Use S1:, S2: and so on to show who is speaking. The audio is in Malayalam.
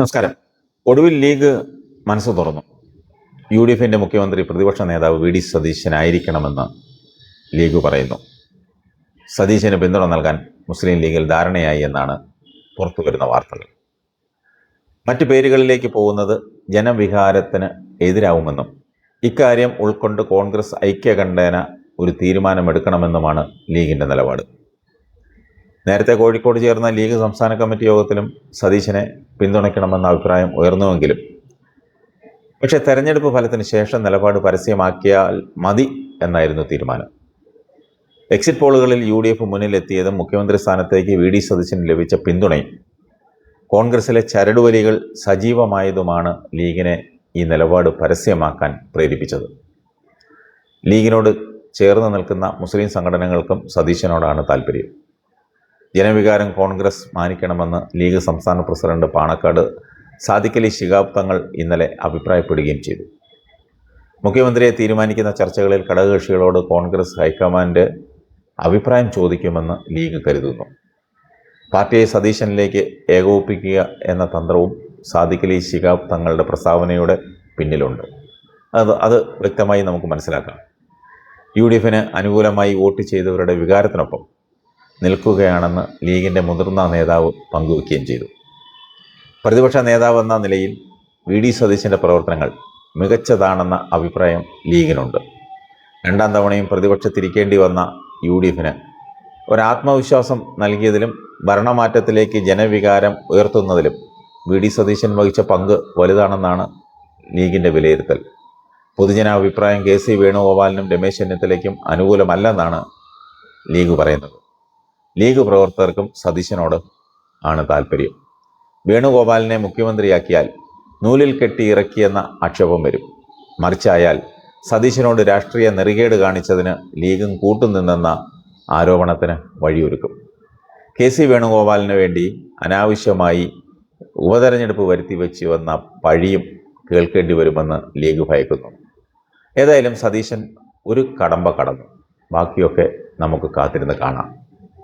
S1: നമസ്കാരം. ഒടുവിൽ ലീഗ് മനസ്സ് തുറന്നു. UDFിൻ്റെ മുഖ്യമന്ത്രി പ്രതിപക്ഷ നേതാവ് VD സതീശനായിരിക്കണമെന്ന് ലീഗ് പറയുന്നു. സതീശന് പിന്തുണ നൽകാൻ മുസ്ലിം ലീഗിൽ ധാരണയായി എന്നാണ് പുറത്തുവരുന്ന വാർത്തകൾ. മറ്റു പേരുകളിലേക്ക് പോകുന്നത് ജനവികാരത്തിന് എതിരാവുമെന്നും ഇക്കാര്യം ഉൾക്കൊണ്ട് കോൺഗ്രസ് ഐക്യകണ്ഠേന ഒരു തീരുമാനമെടുക്കണമെന്നുമാണ് ലീഗിൻ്റെ നിലപാട്. നേരത്തെ കോഴിക്കോട് ചേർന്ന ലീഗ് സംസ്ഥാന കമ്മിറ്റി യോഗത്തിലും സതീശനെ പിന്തുണയ്ക്കണമെന്ന അഭിപ്രായം ഉയർന്നുവെങ്കിലും പക്ഷേ തെരഞ്ഞെടുപ്പ് ഫലത്തിന് ശേഷം നിലപാട് പരസ്യമാക്കിയാൽ മതി എന്നായിരുന്നു തീരുമാനം. എക്സിറ്റ് പോളുകളിൽ UDF മുന്നിലെത്തിയതും മുഖ്യമന്ത്രി സ്ഥാനത്തേക്ക് VD സതീശന് ലഭിച്ച പിന്തുണയും കോൺഗ്രസിലെ ചരടുവലികൾ സജീവമായതുമാണ് ലീഗിനെ ഈ നിലപാട് പരസ്യമാക്കാൻ പ്രേരിപ്പിച്ചത്. ലീഗിനോട് ചേർന്ന് നിൽക്കുന്ന മുസ്ലിം സംഘടനകൾക്കും സതീശനോടാണ് താൽപ്പര്യം. ജനവികാരം കോൺഗ്രസ് മാനിക്കണമെന്ന് ലീഗ് സംസ്ഥാന പ്രസിഡന്റ് പാണക്കാട് സാദിഖ് അലി ശിഹാബ് തങ്ങൾ ഇന്നലെ അഭിപ്രായപ്പെടുകയും ചെയ്തു. മുഖ്യമന്ത്രിയെ തീരുമാനിക്കുന്ന ചർച്ചകളിൽ ഘടകകക്ഷികളോട് കോൺഗ്രസ് ഹൈക്കമാൻഡ് അഭിപ്രായം ചോദിക്കുമെന്ന് ലീഗ് കരുതുന്നു. പാർട്ടിയെ സതീശനിലേക്ക് ഏകോപിപ്പിക്കുക എന്ന തന്ത്രവും സാദിഖ് അലി ശിഹാബ് തങ്ങളുടെ പ്രസ്താവനയുടെ പിന്നിലുണ്ട്. അത് വ്യക്തമായി നമുക്ക് മനസ്സിലാക്കാം. UDFിന് അനുകൂലമായി വോട്ട് ചെയ്തവരുടെ വികാരത്തിനൊപ്പം നിൽക്കുകയാണെന്ന് ലീഗിൻ്റെ മുതിർന്ന നേതാവ് പങ്കുവയ്ക്കുകയും ചെയ്തു. പ്രതിപക്ഷ നേതാവെന്ന നിലയിൽ VD സതീശൻ്റെ പ്രവർത്തനങ്ങൾ മികച്ചതാണെന്ന അഭിപ്രായം ലീഗിനുണ്ട്. രണ്ടാം തവണയും പ്രതിപക്ഷത്തിരിക്കേണ്ടി വന്ന UDFിന് ഒരാത്മവിശ്വാസം നൽകിയതിലും ഭരണമാറ്റത്തിലേക്ക് ജനവികാരം ഉയർത്തുന്നതിലും VD സതീശൻ വഹിച്ച പങ്ക് വലുതാണെന്നാണ് ലീഗിൻ്റെ വിലയിരുത്തൽ. പൊതുജനാഭിപ്രായം KC വേണുഗോപാലിനും രമേശ് ചെന്നിത്തലയ്ക്കും അനുകൂലമല്ലെന്നാണ് ലീഗ് പറയുന്നത്. ലീഗ് പ്രവർത്തകർക്കും സതീശനോട് ആണ് താൽപ്പര്യം. വേണുഗോപാലിനെ മുഖ്യമന്ത്രിയാക്കിയാൽ നൂലിൽ കെട്ടി ഇറക്കിയെന്ന ആക്ഷേപം വരും. മറിച്ചായാൽ സതീശനോട് രാഷ്ട്രീയ നെറികേട് കാണിച്ചതിന് ലീഗും കൂട്ടുനിന്നെന്ന ആരോപണത്തിന് വഴിയൊരുക്കും. KC വേണുഗോപാലിന് വേണ്ടി അനാവശ്യമായി ഉപതെരഞ്ഞെടുപ്പ് വരുത്തി വെച്ച് വന്ന പഴിയും കേൾക്കേണ്ടി വരുമെന്ന് ലീഗ് ഭയക്കുന്നു. ഏതായാലും സതീശൻ ഒരു കടമ്പ കടന്നു. ബാക്കിയൊക്കെ നമുക്ക് കാത്തിരുന്ന് കാണാം.